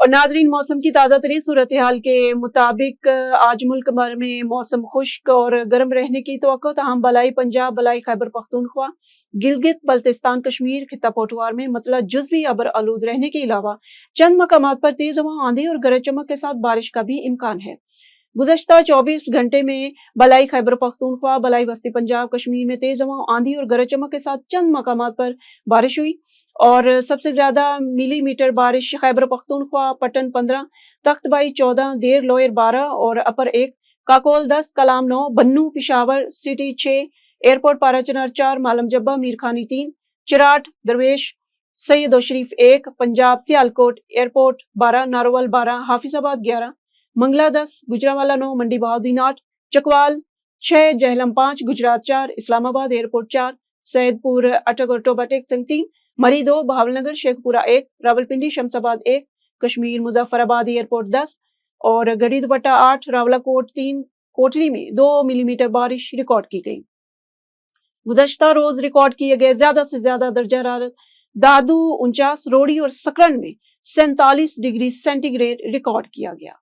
اور ناظرین، موسم کی تازہ ترین صورتحال کے مطابق آج ملک بھر میں موسم خشک اور گرم رہنے کی توقع، تاہم بالائی پنجاب، بالائی خیبر پختونخوا، گلگت بلتستان کشمیر، خطہ پوٹوار میں مطلع جزوی ابر آلود رہنے کے علاوہ چند مقامات پر تیز ہوا آندھی اور گرج چمک کے ساتھ بارش کا بھی امکان ہے۔ گزشتہ 24 گھنٹے میں بالائی خیبر پختونخوا، بالائی وسطی پنجاب، کشمیر میں تیز ہوا آندھی اور گرج چمک کے ساتھ چند مقامات پر بارش ہوئی، اور سب سے زیادہ ملی میٹر بارش خیبر پختونخوا، پٹن 15، تخت بائی 14، دیر لوئر 12 اور اپر 1، کاکول 10، کلام 9، بنو پشاور سٹی 6، ایئرپورٹ پارا چنار 4، مالم جبہ میرخانی 3، چراٹ درویش سید و شریف 1، پنجاب سیالکوٹ ایئرپورٹ 12، ناروول 12، حافظ آباد 11، منگلہ 10، گجرانوالہ 9، منڈی بہاؤدین 8، چکوال 6، جہلم 5، گجرات 4، اسلام آباد ایئرپورٹ 4، سید پور اٹک اور ٹوبا ٹیک سنگ 3، مری 2، بہاول نگر شیخ پورہ 1، راولپنڈی شمس آباد 1، کشمیر مظفر آباد ایئرپورٹ 10 اور گڑھی دوپٹہ 8، راولہ کوٹ 3، کوٹلی میں 2 ملی میٹر بارش ریکارڈ کی گئی۔ گزشتہ روز ریکارڈ کیے گئے زیادہ سے زیادہ درجہ حرارت دادو 49، روڑی اور سکرن میں 47 ڈگری سینٹی گریڈ ریکارڈ کیا گیا۔